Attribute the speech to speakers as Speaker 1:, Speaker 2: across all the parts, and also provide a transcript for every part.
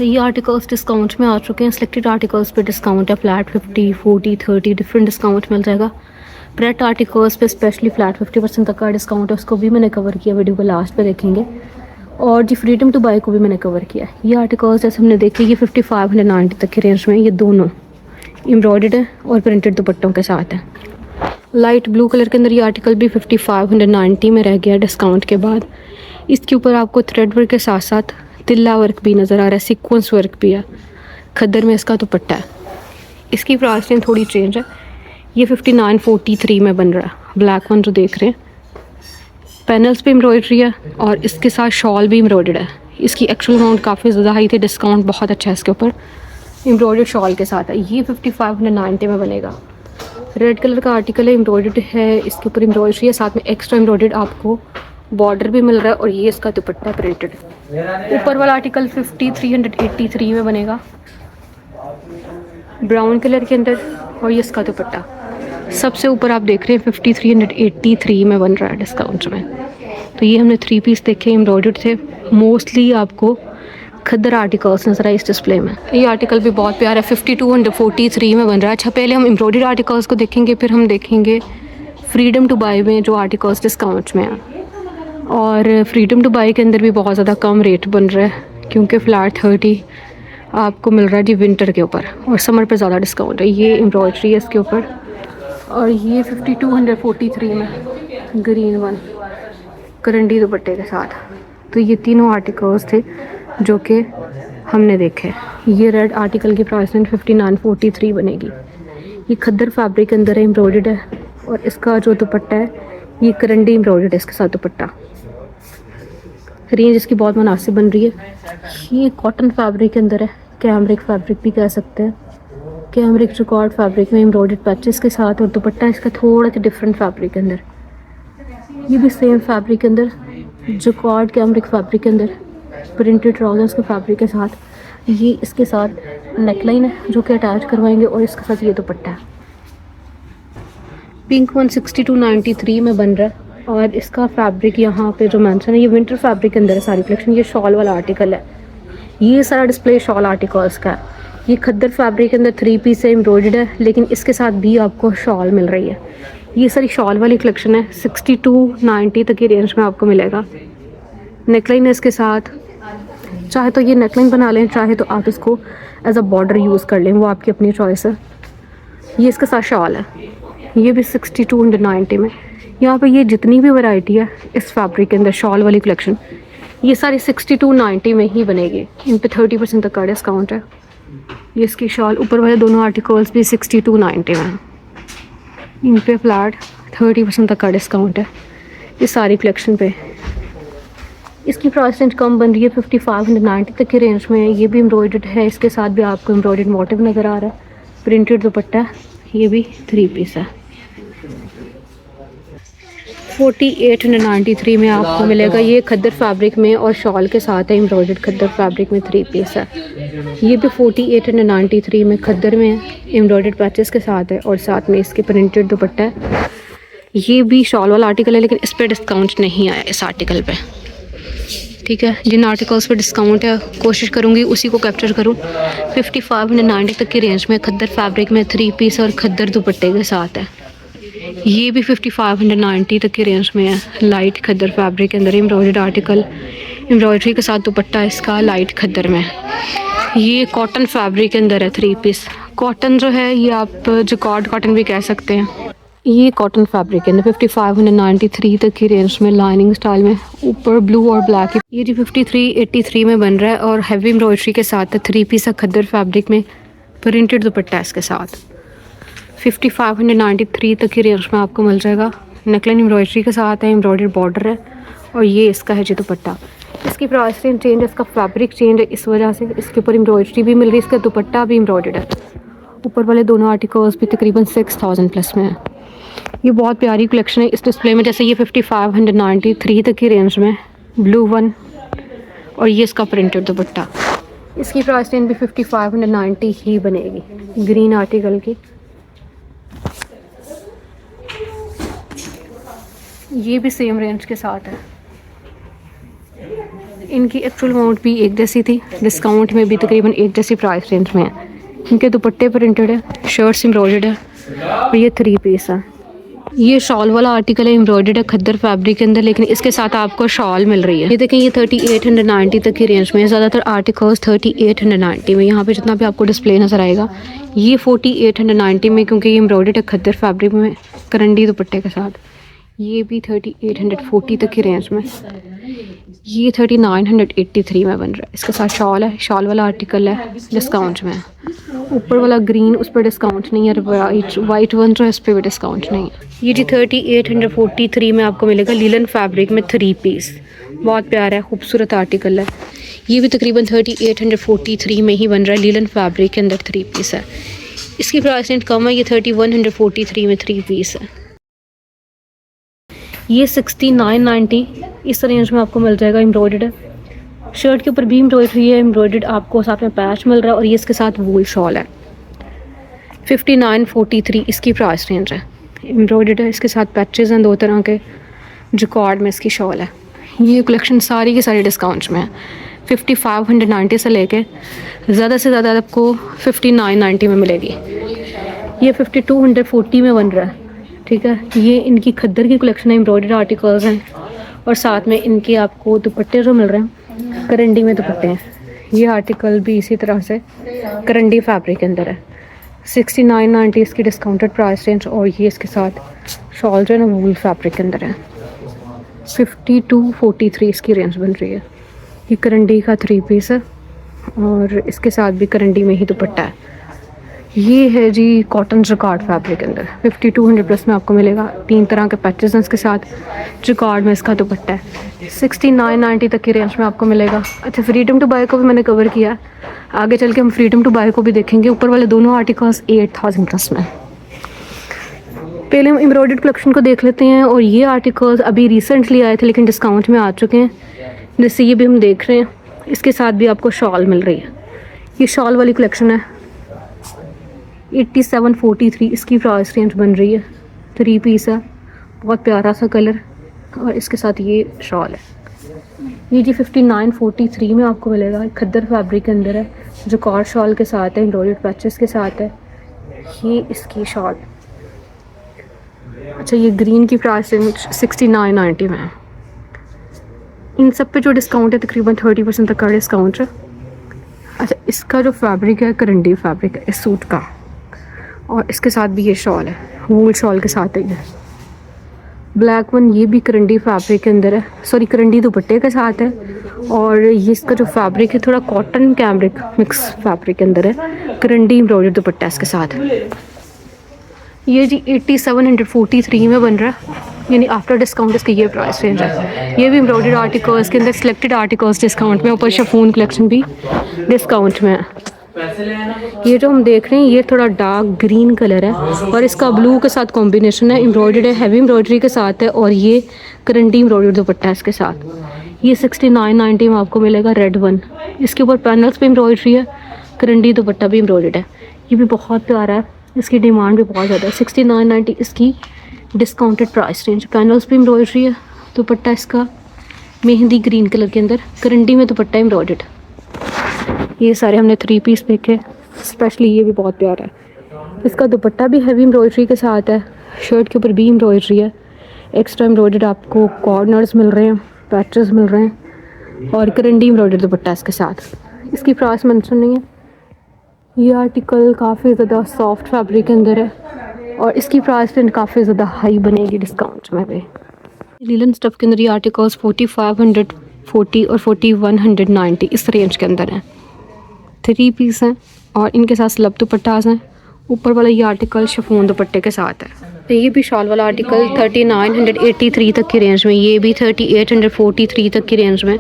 Speaker 1: ये articles discount में आ चुके हैं। सिलेक्टेड आर्टिकल्स पे डिस्काउंट है, फ्लैट 50, 40, 30 डिफरेंट डिस्काउंट मिल जाएगा। प्रेट आर्टिकल्स पे स्पेशली फ्लैट 50% तक का डिस्काउंट है, उसको भी मैंने कवर किया, वीडियो को लास्ट पे देखेंगे। और जी फ्रीडम टू बाय को भी मैंने कवर किया। ये आर्टिकल्स जैसे हमने देखे, ये 5590 तक की रेंज में, ये दोनों एम्ब्रॉयडर्ड है और प्रिंटेड दुपट्टों के साथ है। लाइट ब्लू कलर के अंदर ये आर्टिकल भी 5590 में रह गया डिस्काउंट के बाद। इसके ऊपर आपको थ्रेड वर्क के साथ साथ तिल्ला वर्क भी नज़र आ रहा है, सीक्वेंस वर्क भी है, खद्दर में इसका दुपट्टा है। इसकी प्राइस रेंज थोड़ी चेंज है, ये 5943 में बन रहा है। ब्लैक वन जो देख रहे हैं, पैनल्स पे एम्ब्रॉयडरी है और इसके साथ शॉल भी एम्ब्रॉयडर्ड है। इसकी एक्चुअल अमाउंट काफ़ी ज़्यादा हाई थी, डिस्काउंट बहुत अच्छा है इसके ऊपर, एम्ब्रॉयडर्ड शॉल के साथ है। ये 5590 में बनेगा। रेड कलर का आर्टिकल है, एम्ब्रॉयडर्ड है, इसके ऊपर एम्ब्रॉयडरी है, साथ में एक्स्ट्रा एम्ब्रॉयडर्ड आपको बॉर्डर भी मिल रहा है और ये इसका दुपट्टा प्रिंटेड। ऊपर वाला आर्टिकल 5383 में बनेगा, ब्राउन कलर के अंदर, और ये इसका दुपट्टा सबसे ऊपर आप देख रहे हैं 5383 में बन रहा है डिस्काउंट में। तो ये हमने 3 पीस देखे, एम्ब्रॉयडर्ड थे। मोस्टली आपको खद्दर आर्टिकल्स नजर आए इस डिस्प्ले में। ये आर्टिकल भी बहुत प्यारा है, 5243 में बन रहा है। अच्छा, पहले हम एम्ब्रॉयडर्ड आर्टिकल्स को देखेंगे, फिर हम देखेंगे फ्रीडम टू बाय में जो आर्टिकल्स डिस्काउंट में है। और फ्रीडम टू बाय के अंदर भी बहुत ज़्यादा कम रेट बन रहा है, क्योंकि फ्लैट 30 आपको मिल रहा है जी विंटर के ऊपर, और समर पर ज़्यादा डिस्काउंट है। ये एम्ब्रॉयडरी है इसके ऊपर, और ये 5243 में ग्रीन वन करंडी दुपट्टे के साथ। तो ये तीनों आर्टिकल्स थे जो कि हमने देखे। ये रेड आर्टिकल की प्राइस 5943 बनेगी। ये खद्दर फैब्रिक के अंदर है, एम्ब्रॉयडर्ड है, और इसका जो दुपट्टा है ये करंडी एम्ब्रॉयडर्ड है इसके साथ दुपट्टा। रेंज इसकी बहुत मुनासिब बन रही है। ये कॉटन फैब्रिक के अंदर है, कैमरिक फैब्रिक भी कह सकते हैं। कैमरिक रिकॉर्ड फैब्रिक में एम्ब्रॉयडर्ड पैचेस के साथ, और दुपट्टा इसका थोड़ा सा डिफरेंट फैब्रिक के अंदर। ये भी सेम फैब्रिक के अंदर, जकॉर्ड कैमरिक फैब्रिक के अंदर, प्रिंटेड ट्राउजर्स के फैब्रिक के साथ। ये इसके साथ नेकलाइन है जो कि अटैच करवाएंगे, और इसके साथ ये दुपट्टा है। पिंक 16293 में बन रहा है, और इसका फैब्रिक यहाँ पे जो मेंशन है ये विंटर फैब्रिक के अंदर है सारी कलेक्शन। ये शॉल वाला आर्टिकल है, ये सारा डिस्प्ले शॉल आर्टिकल्स का है। ये खद्दर फैब्रिक के अंदर 3 पीस है, एम्ब्रॉयडर्ड है, लेकिन इसके साथ भी आपको शॉल मिल रही है। ये सारी शॉल वाली कलेक्शन है, 6290 तक की रेंज में आपको मिलेगा। नेकलाइन है इसके साथ, चाहे तो ये नेकलाइन बना लें, चाहे तो आप इसको एज अ बॉर्डर यूज़ कर लें, वो आपकी अपनी चॉइस है। ये इसके साथ शॉल है, ये भी 6290 में। यहाँ पे ये जितनी भी वैरायटी है इस फैब्रिक के अंदर शॉल वाली कलेक्शन, ये सारी 6290 में ही बनेगी। इन पे 30% तक का डिस्काउंट है। ये इसकी शॉल, ऊपर वाले दोनों आर्टिकल्स भी 6290 में, इन पे फ्लैट 30% तक का डिस्काउंट है इस सारी कलेक्शन पे। इसकी प्राइस रेंज कम बन रही है, 5590 तक की रेंज में। ये भी एम्ब्रॉयडर्ड है, इसके साथ भी आपको एम्ब्रॉयडर्ड मोटिव नज़र आ रहा है, प्रिंटेड दुपट्टा। ये भी 3 पीस है, 4893 में आपको मिलेगा। ये खद्दर फैब्रिक में और शॉल के साथ है, एम्ब्रॉयडर्ड खद्दर फैब्रिक में 3 पीस है। ये भी 4893 में खद्दर में एम्ब्रॉयडर्ड पैचेस के साथ है, और साथ में इसके प्रिंटेड दुपट्टा है। ये भी शॉल वाला आर्टिकल है, लेकिन इस पर डिस्काउंट नहीं आया इस आर्टिकल पे, ठीक है। जिन आर्टिकल्स पे डिस्काउंट है कोशिश करूँगी उसी को कैप्चर करूँ। 5590 तक की रेंज में खद्दर फैब्रिक में 3 पीस और खद्दर दुपट्टे के साथ है। ये भी 5590 तक की रेंज में है, लाइट खद्दर फैब्रिक के अंदर एम्ब्रॉयडर्ड आर्टिकल, एम्ब्रॉयडरी के साथ दुपट्टा इसका लाइट खद्दर में। ये कॉटन फैब्रिक के अंदर है, 3 पीस। कॉटन जो है ये आप जकॉर्ड कॉटन भी कह सकते हैं। ये कॉटन फैब्रिक है, 5593 तक की रेंज में, लाइनिंग स्टाइल में, ऊपर ब्लू और ब्लैक। ये जी 5383 में बन रहा है, और हैवी एम्ब्रॉयडरी के साथ 3 पीस है खद्दर फैब्रिक में, प्रिंटेड दुपट्टा है इसके साथ। 5593 तक की रेंज में आपको मिल जाएगा। नेकलाइन एम्ब्रॉयडरी के साथ है, एम्ब्रॉयडर्ड बॉर्डर है, और ये इसका है जी दुपट्टा। इसकी प्राइस रेंज चेंज है, इसका फैब्रिक चेंज है, इस वजह से इसके ऊपर एम्ब्रॉयडरी भी मिल रही है, इसका दुपट्टा भी एम्ब्रॉयडर्ड है। ऊपर वाले दोनों आर्टिकल्स भी तकरीबन 6000 प्लस में है। ये बहुत प्यारी कलेक्शन है इस डिस्प्ले में। जैसे ये 5593 तक की रेंज में ब्लू वन, और ये इसका प्रिंटेड दुपट्टा। इसकी प्राइस रेंज भी 5590 ही बनेगी, ग्रीन आर्टिकल की। ये भी सेम रेंज के साथ है। इनकी एक्चुअल अमाउंट भी एक जैसी थी, डिस्काउंट में भी तकरीबन एक जैसी प्राइस रेंज में है। इनके दुपट्टे प्रिंटेड है, शर्ट्स एम्ब्रॉयडर्ड है और ये 3 पीस है। ये शॉल वाला आर्टिकल है, एम्ब्रॉयडर्ड है खद्दर फैब्रिक के अंदर, लेकिन इसके साथ आपको शॉल मिल रही है। ये देखें, ये 3890 तक की रेंज में है। ज़्यादातर आर्टिकल्स 3890 में, यहाँ पे जितना भी आपको डिस्प्ले नज़र आएगा ये 4890 में, क्योंकि ये एम्ब्रॉयडर्ड है खद्दर फैब्रिक में करंडी दुपट्टे के साथ। ये भी 3840 तक की रेंज में, ये 3983 में बन रहा है। इसके साथ शॉल है, शॉल वाला आर्टिकल है, डिस्काउंट में है। ऊपर वाला ग्रीन, उस पर डिस्काउंट नहीं है, वाइट वन जो है इस पर भी डिस्काउंट नहीं है। ये जी 3843 में आपको मिलेगा लीलन फैब्रिक में 3 पीस, बहुत प्यारा है, खूबसूरत आर्टिकल है। ये भी तकरीबन 3843 में ही बन रहा है, लीलन फैब्रिक के अंदर 3 पीस है। इसकी प्राइस रेंज कम है, ये 3143 में 3 पीस है। ये 6990 इस रेंज में आपको मिल जाएगा, एम्ब्रॉयडर्ड है। शर्ट के ऊपर भी एम्ब्रॉयडरी है, एम्ब्रॉयडर्ड आपको साथ में पैच मिल रहा है और ये इसके साथ वूल शॉल है। 5943 इसकी प्राइस रेंज है, एम्ब्रॉयडर्ड है, इसके साथ पैचेस हैं 2 तरह के, जिकॉर्ड में इसकी शॉल है। ये कलेक्शन सारी की सारी डिस्काउंट्स में है। 5590 से लेके ज़्यादा से ज़्यादा आपको 5990 में मिलेगी। ये 5240 में बन रहा है, ठीक है। ये इनकी खद्दर की कलेक्शन है, एम्ब्रॉयडर्ड आर्टिकल्स हैं और साथ में इनके आपको दुपट्टे जो मिल रहे हैं करंडी में दुपट्टे हैं। ये आर्टिकल भी इसी तरह से करंडी फैब्रिक के अंदर है। 6990 इसकी डिस्काउंटेड प्राइस रेंज और ये इसके साथ शॉल जो है ना वूल फैब्रिक के अंदर है। 5243 इसकी रेंज बन रही है। ये करंडी का 3 पीस है और इसके साथ भी करंडी में ही दुपट्टा है। ये है जी कॉटन जकार्ड फैब्रिक के अंदर, 5200 प्लस में आपको मिलेगा। 3 तरह के पैचेस हैं इसके साथ, जकार्ड में इसका दुपट्टा है। 6990 तक की रेंज में आपको मिलेगा। अच्छा, फ्रीडम टू बाय को भी मैंने कवर किया, आगे चल के हम फ्रीडम टू बाय को भी देखेंगे। ऊपर वाले दोनों आर्टिकल्स 8000 प्लस में। पहले हम एम्ब्रॉयडर्ड कलेक्शन को देख लेते हैं। और ये आर्टिकल्स अभी रिसेंटली आए थे लेकिन डिस्काउंट में आ चुके हैं, जैसे ये भी हम देख रहे हैं। इसके साथ भी आपको शॉल मिल रही है। ये शॉल वाली कलेक्शन है, 8743 इसकी प्राइस रेंज बन रही है। 3 पीस है, बहुत प्यारा सा कलर और इसके साथ ये शॉल है। ये जी 5943 में आपको मिलेगा, खद्दर फैब्रिक के अंदर है, जो कॉर शॉल के साथ है, एम्ब्रॉयडर्ड पैचेस के साथ है। ये इसकी शॉल। अच्छा, ये ग्रीन की प्राइस रेंज 6990 में है। इन सब पे जो डिस्काउंट है तकरीबन 30% तक का डिस्काउंट है। अच्छा, इसका जो फैब्रिक है करंडी फैब्रिक है इस सूट का, और इसके साथ भी ये शॉल है, वूल शॉल के साथ है। ये ब्लैक वन, ये भी करंडी फैब्रिक के अंदर है, सॉरी करंडी दुपट्टे के साथ है। और ये इसका जो फैब्रिक है थोड़ा कॉटन कैमरिक मिक्स फैब्रिक के अंदर है, करंडी एम्ब्रॉयडर्ड दुपट्टा इसके साथ। ये जी 8743 में बन रहा है, यानी आफ्टर डिस्काउंट इसकी ये प्राइस रेंज है। ये भी एम्ब्रॉयडर्ड आर्टिकल्स के अंदर सिलेक्टेड आर्टिकल्स डिस्काउंट में, ऊपर शिफॉन कलेक्शन भी डिस्काउंट में है। ये जो हम देख रहे हैं ये थोड़ा डार्क ग्रीन कलर है और इसका ब्लू के साथ कॉम्बिनेशन है, एम्ब्रॉयडर्ड है, हैवी एम्ब्रॉयडरी के साथ है और ये करंडी एम्ब्रॉयडर्ड दुपट्टा है इसके साथ। ये 6990 में आपको मिलेगा, रेड वन। इसके ऊपर पैनल्स पे एम्ब्रॉयडरी है, करंडी दुपट्टा भी एम्ब्रॉयडर्ड है। ये भी बहुत प्यारा है, इसकी डिमांड भी बहुत ज़्यादा है। 6990 इसकी डिस्काउंटेड प्राइस रेंज। पैनल्स पे एम्ब्रॉयडरी है, दुपट्टा इसका मेहंदी ग्रीन कलर के अंदर, करंडी में दुपट्टा एम्ब्रॉयडर्ड। ये सारे हमने 3 पीस देखे, स्पेशली ये भी बहुत प्यारा है। इसका दुपट्टा भी हैवी एम्ब्रॉयडरी के साथ है, शर्ट के ऊपर भी एम्ब्रॉयडरी है, एक्स्ट्रा एम्ब्रॉयडर्ड आपको कॉर्नर्स मिल रहे हैं, पैचेस मिल रहे हैं और करंडी एम्ब्रॉयडर्ड दुपट्टा इसके साथ। इसकी प्राइस मेंशन नहीं है। ये आर्टिकल काफ़ी ज़्यादा सॉफ्ट फैब्रिक के अंदर है और इसकी प्राइस रेंज काफ़ी ज़्यादा हाई बनेगी डिस्काउंट में भी। लीलन स्टफ के अंदर ये आर्टिकल्स 4540 और 4190 इस रेंज के अंदर हैं। 3 पीस हैं और इनके साथ स्लब दुपट्टास हैं। ऊपर वाला ये आर्टिकल शिफॉन दुपट्टे के साथ है। तो ये भी शॉल वाला आर्टिकल 3983 तक की रेंज में, ये भी 3843 तक की रेंज में।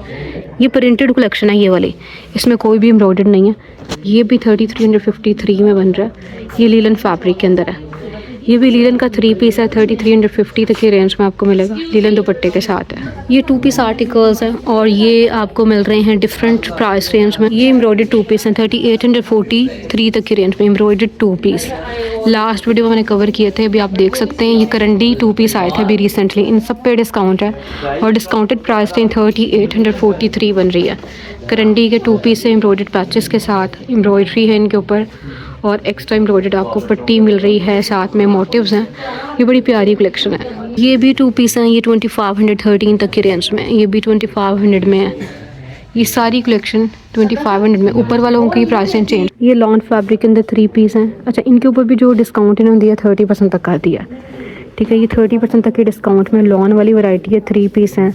Speaker 1: ये प्रिंटेड कलेक्शन है ये वाली, इसमें कोई भी एम्ब्रॉयडर्ड नहीं है। ये भी 3353 में बन रहा है, ये लीलन फैब्रिक के अंदर है। ये भी लीलन का 3 पीस है, 3350 तक की रेंज में आपको मिलेगा, लीलन दुपट्टे के साथ है। ये 2 पीस आर्टिकल्स हैं और ये आपको मिल रहे हैं डिफरेंट प्राइस रेंज में। ये एम्ब्रॉयडर्ड 2 पीस हैं, 3843 तक की रेंज में एम्ब्रॉयडर्ड 2 पीस। लास्ट वीडियो में मैंने कवर किए थे, अभी आप देख सकते हैं। ये करंडी 2 पीस आए थे अभी रिसेंटली, इन सब पे डिस्काउंट है और डिस्काउंटेड प्राइस रेंज 3843 बन रही है। करंडी के 2 पीस है एम्ब्रॉयडर्ड पैचेस के साथ, एम्ब्रॉयडरी है इनके ऊपर और एक्स्ट्रा एम्ब्रॉयडर्ड आपको पट्टी मिल रही है, साथ में मोटिव्स हैं। ये बड़ी प्यारी कलेक्शन है। ये भी 2 पीस हैं, ये 2513 तक की रेंज में, ये भी 2500 में है। ये सारी कलेक्शन 2500 में, ऊपर वालों की प्राइस रेंज चेंज। ये लॉन फैब्रिक के अंदर 3 पीस हैं। अच्छा, इनके ऊपर भी जो डिस्काउंट इन्होंने दिया 30% तक कर दिया, ठीक है। ये 30% तक के डिस्काउंट में लॉन वाली वैरायटी है, 3 पीस हैं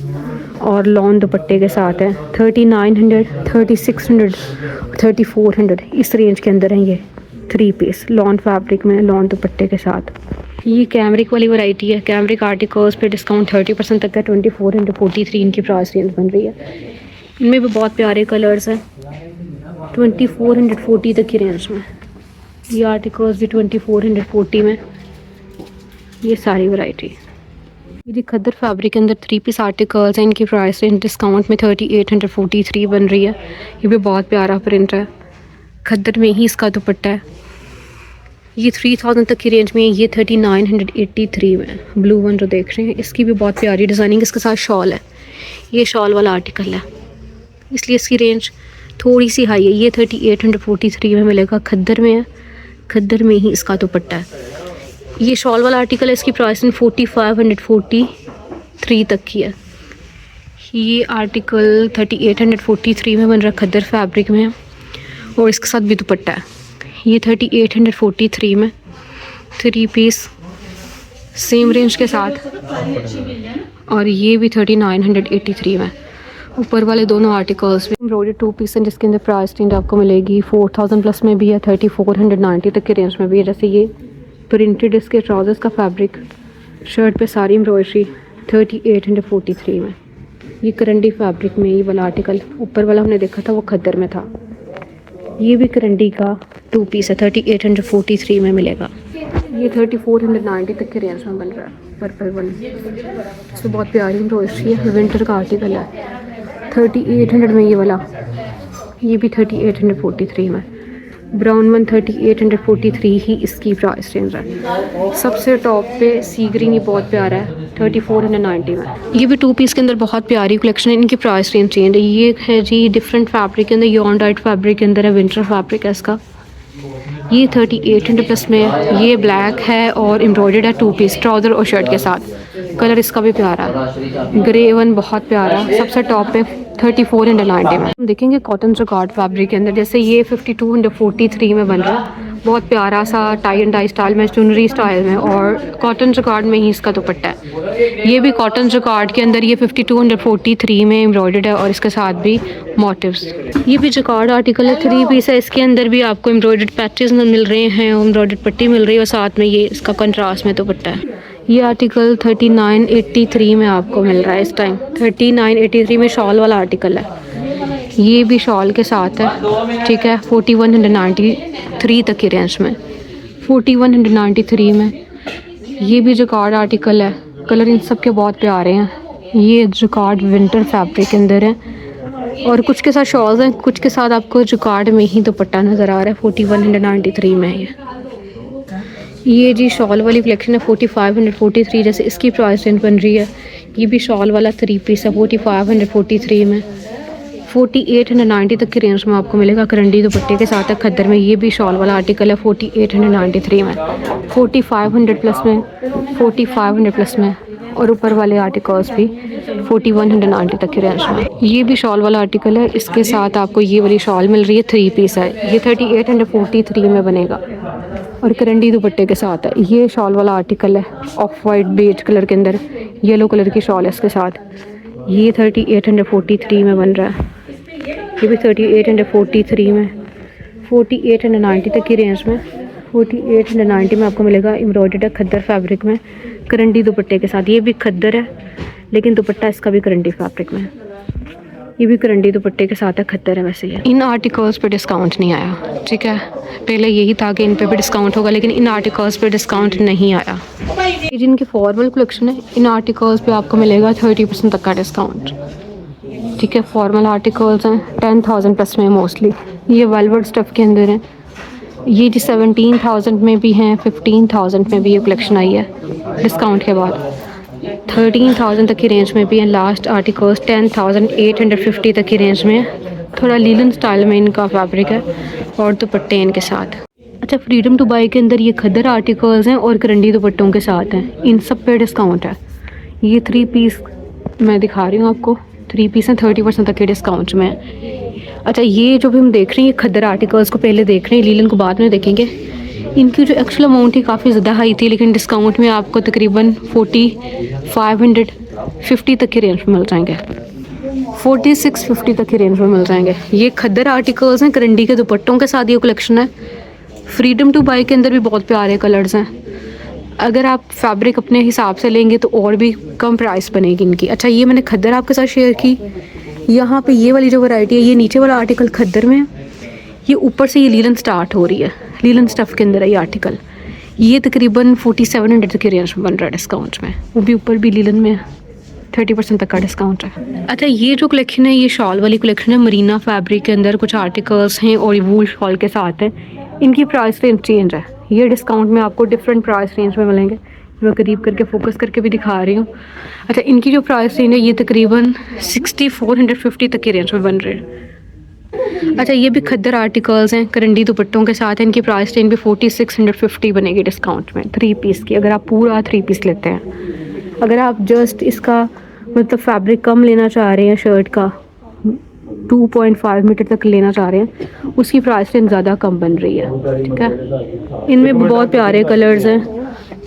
Speaker 1: और लॉन दुपट्टे के साथ है। 3900, 3600, 3400 इस रेंज के अंदर हैं ये 3 पीस लॉन फैब्रिक में, लॉन दुपट्टे के साथ। ये कैमरिक वाली वैरायटी है, कैमरिक आर्टिकल्स पे डिस्काउंट 30% तक है, 2443 इनकी प्राइस रेंज बन रही है। इनमें भी बहुत प्यारे कलर्स हैं, 2440 तक की रेंज में। ये आर्टिकल्स भी 2440 में, ये सारी वैरायटी। ये खद्दर फैब्रिक के अंदर 3 पीस आर्टिकल्स हैं, इनकी प्राइस रेंज डिस्काउंट में 3843 बन रही है। ये भी बहुत प्यारा प्रिंट है, खद्दर में ही इसका दुपट्टा है। ये 3000 तक की रेंज में है, ये 3983 में। ब्लू वन जो देख रहे हैं, इसकी भी बहुत प्यारी डिज़ाइनिंग, इसके साथ शॉल है। ये शॉल वाला आर्टिकल है, इसलिए इसकी रेंज थोड़ी सी हाई है। ये 3843 में मिलेगा, खद्दर में है, खद्दर में ही इसका दुपट्टा है। ये शॉल वाला आर्टिकल है, इसकी प्राइस 4543 तक की है। ये आर्टिकल 3843 में बन रहा है, खद्दर फैब्रिक में है और इसके साथ भी दुपट्टा है। ये 3843 में 3 पीस सेम रेंज के साथ, और ये भी 3983 में। ऊपर वाले दोनों आर्टिकल्स भी एम्ब्रॉयडर्ड 2 पीस हैं, जिसके अंदर प्राइस रेंज आपको मिलेगी 4000 प्लस में भी है, 3490 तक के रेंज में भी है। जैसे ये प्रिंटेड इसके ट्राउजर्स का फैब्रिक, शर्ट पे सारी एम्ब्रॉयडरी 3843 में। ये करंडी फैब्रिक में ये वाला आर्टिकल, ऊपर वाला हमने देखा था वो खद्दर में था। ये भी करंडी का 2 पीस है, 3843 में मिलेगा। ये 3490 तक के रेंज में बन रहा है, पर्पल वन। इसमें बहुत प्यारी एम्ब्रॉयडरी है, विंटर का आर्टिकल है, 3800 में ये वाला। ये भी 3843 में। ब्राउन वन 3843 ही इसकी प्राइस रेंज है। सबसे टॉप पे सी ग्रीन, ये बहुत प्यारा है, 3490 में। ये भी 2 पीस के अंदर बहुत प्यारी कलेक्शन है, इनकी प्राइस रेंज चेंज है। ये है जी डिफरेंट फैब्रिक के अंदर, यॉन डाइट फैब्रिक के अंदर है, विंटर फैब्रिक है इसका। ये 3800 प्लस में है। ये ब्लैक है और एम्ब्रॉयडर्ड है, 2 पीस ट्राउज़र और शर्ट के साथ। कलर इसका भी प्यारा है, ग्रे वन बहुत प्यारा। सबसे टॉप पे 3490 में। हम देखेंगे कॉटन जकार्ड फैब्रिक के अंदर, जैसे ये 5243 में बन रहा है, बहुत प्यारा सा टाई एंड डाई स्टाइल में, चुनरी स्टाइल में, और कॉटन जकार्ड में ही इसका दुपट्टा है। ये भी कॉटन जकार्ड के अंदर, ये 5243 में एम्ब्रॉयडर्ड है और इसके साथ भी मोटिव्स। ये भी जकार्ड आर्टिकल है, 3 पीस है। इसके अंदर भी आपको एम्ब्रॉयडर्ड पैचेस मिल रहे हैं, एम्ब्रॉयडर्ड पट्टी मिल रही है और साथ में ये इसका कंट्रास्ट में दुपट्टा है। ये आर्टिकल 3983 में आपको मिल रहा है इस टाइम, 3983 में शॉल वाला आर्टिकल है। ये भी शॉल के साथ है, ठीक है, 4193 तक की रेंज में, 4193 में। ये भी जकार्ड आर्टिकल है, कलर इन सब के बहुत प्यारे हैं। ये जकार्ड विंटर फैब्रिक के अंदर है और कुछ के साथ शॉल्स हैं, कुछ के साथ आपको जकार्ड में ही दुपट्टा नज़र आ रहा है। 4193 में है ये जी शॉल वाली कलेक्शन है, 4543 जैसे इसकी प्राइस रेंज बन रही है। ये भी शॉल वाला 3 पीस है, 4543 में, 4890 तक की रेंज में आपको मिलेगा। करंडी दुपट्टे के साथ है, खद्दर में। ये भी शॉल वाला आर्टिकल है, 4893 में, 4500 प्लस में, 4500 प्लस में, और ऊपर वाले आर्टिकल्स भी 4190 तक की रेंज में। ये भी शॉल वाला आर्टिकल है, इसके साथ आपको ये वाली शॉल मिल रही है, 3 पीस है। ये 3843 में बनेगा और करंडी दुपट्टे के साथ है। ये शॉल वाला आर्टिकल है, ऑफ वाइट बेज कलर के अंदर येलो कलर की शॉल है इसके साथ। ये 3843 में बन रहा है। ये भी 3843 में, 4890 तक की रेंज में, 4890 में आपको मिलेगा। एम्ब्रॉयडर्ड है, खद्दर फैब्रिक में, करंडी दुपट्टे के साथ। ये भी खद्दर है लेकिन दुपट्टा इसका भी करंडी फैब्रिक में है। ये भी करंडी दुपट्टे के साथ है, खद्दर है वैसे ये। इन आर्टिकल्स पे डिस्काउंट नहीं आया, ठीक है। पहले यही था कि इन पे भी डिस्काउंट होगा, लेकिन इन आर्टिकल्स पे डिस्काउंट नहीं आया। ये जिनकी फॉर्मल कलेक्शन है, इन आर्टिकल्स पे आपको मिलेगा 30% तक का डिस्काउंट, ठीक है। फॉर्मल आर्टिकल्स हैं 10,000 प्लस में मोस्टली। ये वेलवेट स्टफ़ के अंदर हैं। ये जी 17,000 में भी हैं, 15,000 में भी ये कलेक्शन आई है डिस्काउंट के बाद। 13,000 तक की रेंज में भी हैं लास्ट आर्टिकल्स। 10,850 तक की रेंज में है। थोड़ा लीलन स्टाइल में इनका फैब्रिक है और दुपट्टे इनके साथ। अच्छा, फ्रीडम टू बाई के अंदर ये खद्दर आर्टिकल्स हैं और करंडी दुपट्टों के साथ हैं। इन सब पे डिस्काउंट है। ये 3 पीस मैं दिखा रही हूँ आपको, 3 पीस हैं 30% तक के डिस्काउंट में। अच्छा, ये जो भी हम देख रहे हैं ये खद्दर आर्टिकल्स को पहले देख रहे हैं, लीलन को बाद में देखेंगे। इनकी जो एक्चुअल अमाउंट थी काफ़ी ज़्यादा हाई थी, लेकिन डिस्काउंट में आपको तकरीबन 4550 तक की रेंज में मिल जाएंगे। 4650 तक की रेंज में मिल जाएंगे। ये खद्दर आर्टिकल्स हैं, करंडी के दुपट्टों के साथ ये कलेक्शन है। फ्रीडम टू बाई के अंदर भी बहुत प्यारे कलर्स हैं। अगर आप फैब्रिक अपने हिसाब से लेंगे तो और भी कम प्राइस बनेगी इनकी। अच्छा, ये मैंने खद्दर आपके साथ शेयर की। यहाँ पे ये वाली जो वैरायटी है, ये नीचे वाला आर्टिकल खद्दर में है, ये ऊपर से ये लीलन स्टार्ट हो रही है, लीलन स्टफ़ के अंदर है ये आर्टिकल। ये तकरीबन 4700 की रेंज में बन रहा है डिस्काउंट में, वो भी ऊपर भी लीलन में 30% तक का डिस्काउंट है। अच्छा, ये जो कलेक्शन है ये शॉल वाली कलेक्शन है। मरीना फैब्रिक के अंदर कुछ आर्टिकल्स हैं और ये वूल शॉल के साथ हैं। इनकी प्राइस रेंज चेंज है। ये डिस्काउंट में आपको डिफरेंट प्राइस रेंज में मिलेंगे। मैं करीब करके फोकस करके भी दिखा रही हूँ। अच्छा, इनकी जो प्राइस रेंज है ये तकरीबन 6450 तक की रेंज में बन रहे हैं। अच्छा, ये भी खद्दर आर्टिकल्स हैं, करंडी दुपट्टों के साथ है। इनकी प्राइस रेंज भी 4650 बनेगी डिस्काउंट में 3 पीस की, अगर आप पूरा 3 पीस लेते हैं। अगर आप जस्ट इसका मतलब फैब्रिक कम लेना चाह रहे हैं, शर्ट का 2.5 मीटर तक लेना चाह रहे हैं, उसकी प्राइस रेंज ज़्यादा कम बन रही है, ठीक है। इनमें बहुत प्यारे कलर्स हैं,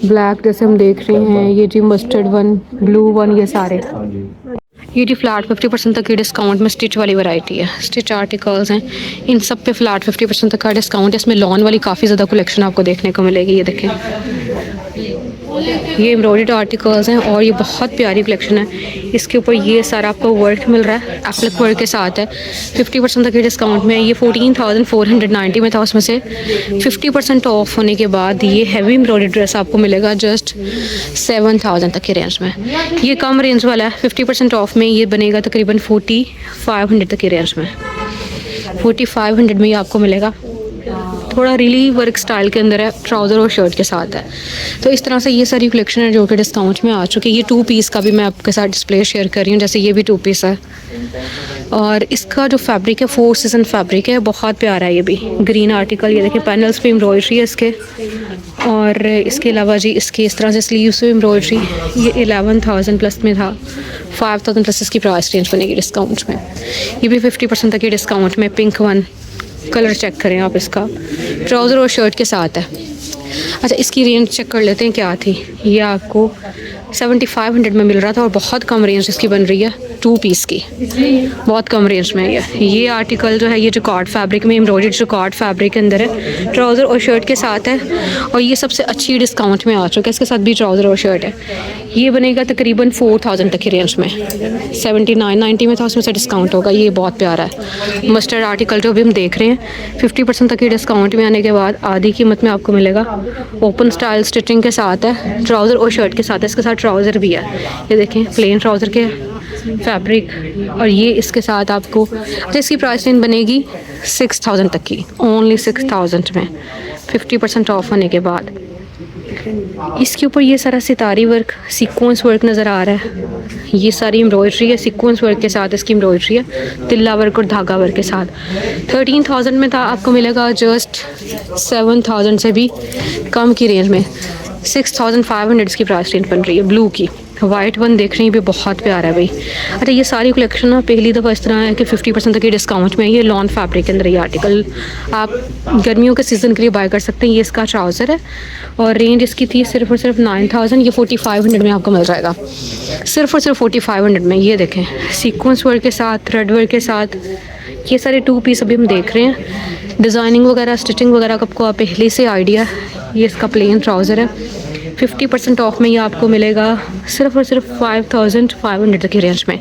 Speaker 1: ब्लैक जैसे हम देख रहे हैं, ये जी मस्टर्ड वन, ब्लू वन, ये सारे। ये जी फ्लैट 50% तक की डिस्काउंट में स्टिच वाली वैरायटी है। स्टिच आर्टिकल्स हैं, इन सब पे फ्लैट 50% तक का डिस्काउंट है। इसमें लॉन वाली काफ़ी ज़्यादा कलेक्शन आपको देखने को मिलेगी। ये देखें, ये एम्ब्रॉयडर्ड आर्टिकल्स हैं और ये बहुत प्यारी कलेक्शन है। इसके ऊपर ये सारा आपको वर्क मिल रहा है, एप्लिक वर्क के साथ है। 50% तक के डिस्काउंट में ये 14,490 में था, उसमें से 50% ऑफ होने के बाद ये हैवी एम्ब्रॉयडर्ड ड्रेस आपको मिलेगा जस्ट 7,000 तक की रेंज में। ये कम रेंज वाला है, 50% ऑफ में ये बनेगा तकरीबन 4,500 तक की रेंज में। 4,500 में ये आपको मिलेगा। थोड़ा रिली वर्क स्टाइल के अंदर है, ट्राउज़र और शर्ट के साथ है। तो इस तरह से ये सारी कलेक्शन है जो कि डिस्काउंट में आ चुकी है। ये 2 पीस का भी मैं आपके साथ डिस्प्ले शेयर कर रही हूँ, जैसे ये भी 2 पीस है। और इसका जो फैब्रिक है 4 सीजन फैब्रिक है, बहुत प्यारा है। ये भी ग्रीन आर्टिकल, ये देखिए पैनल्स पे एम्ब्रॉयडरी है इसके। और इसके अलावा जी इसके इस तरह से स्लीव्स पे एम्ब्रॉयडरी। ये 11,000 प्लस में था, 5,000 प्लस इसकी प्राइस रेंज बनेगी डिस्काउंट में। ये भी 50% तक की डिस्काउंट में। पिंक वन कलर चेक करें आप, इसका ट्राउज़र और शर्ट के साथ है। अच्छा, इसकी रेंज चेक कर लेते हैं क्या थी। ये आपको 7,500 में मिल रहा था और बहुत कम रेंज इसकी बन रही है 2 पीस की, बहुत कम रेंज में है। ये आर्टिकल जो है ये जकार्ड फैब्रिक में, एम्ब्रॉयडर्ड जकार्ड फैब्रिक के अंदर है, ट्राउज़र और शर्ट के साथ है। और ये सबसे अच्छी डिस्काउंट में आ चुका है, इसके साथ भी ट्राउज़र और शर्ट है। ये बनेगा तकरीबन 4,000 तक की रेंज में। 7990 में था, उसमें से डिस्काउंट होगा। ये बहुत प्यारा है मस्टर्ड आर्टिकल जो भी हम देख रहे हैं। 50% तक की डिस्काउंट में आने के बाद आधी कीमत में आपको मिलेगा। ओपन स्टाइल स्टिचिंग के साथ है, ट्राउज़र और शर्ट के साथ है। इसके साथ ट्राउज़र भी है, ये देखें प्लेन ट्राउज़र के फैब्रिक। और ये इसके साथ आपको, अच्छा इसकी प्राइस रेंज बनेगी 6,000 तक की, ओनली 6,000 में 50% ऑफ होने के बाद। इसके ऊपर ये सारा सितारी वर्क, सीक्वेंस वर्क नज़र आ रहा है। ये सारी एम्ब्रॉयडरी है, सीक्वेंस वर्क के साथ इसकी एम्ब्रॉयडरी है, तिल्ला वर्क और धागा वर्क के साथ। 13,000 में था, आपको मिलेगा जस्ट 7,000 से भी कम की रेंज में। 6,500 की प्राइस रेंज बन रही है। ब्लू की वाइट वन देख रही है, भी बहुत प्यारा है भाई। अच्छा, ये सारी कलेक्शन ना पहली दफ़ा इस तरह है कि 50% तक की डिस्काउंट में। ये लॉन फैब्रिक के अंदर ये आर्टिकल आप गर्मियों के सीज़न के लिए बाय कर सकते हैं। ये इसका ट्राउज़र है और रेंज इसकी थी सिर्फ और सिर्फ 9,000। ये 4,500 में आपको मिल जाएगा, सिर्फ और सिर्फ 4,500 में। ये देखें सीक्वेंस वर्क के साथ, थ्रेड वर्क के साथ। ये सारे 2 पीस अभी हम देख रहे हैं। डिज़ाइनिंग वगैरह, स्टिचिंग वगैरह का आपको पहले से आइडिया। ये इसका प्लेन ट्राउज़र है। 50% ऑफ में ये आपको मिलेगा सिर्फ और सिर्फ 5,500 की रेंज में।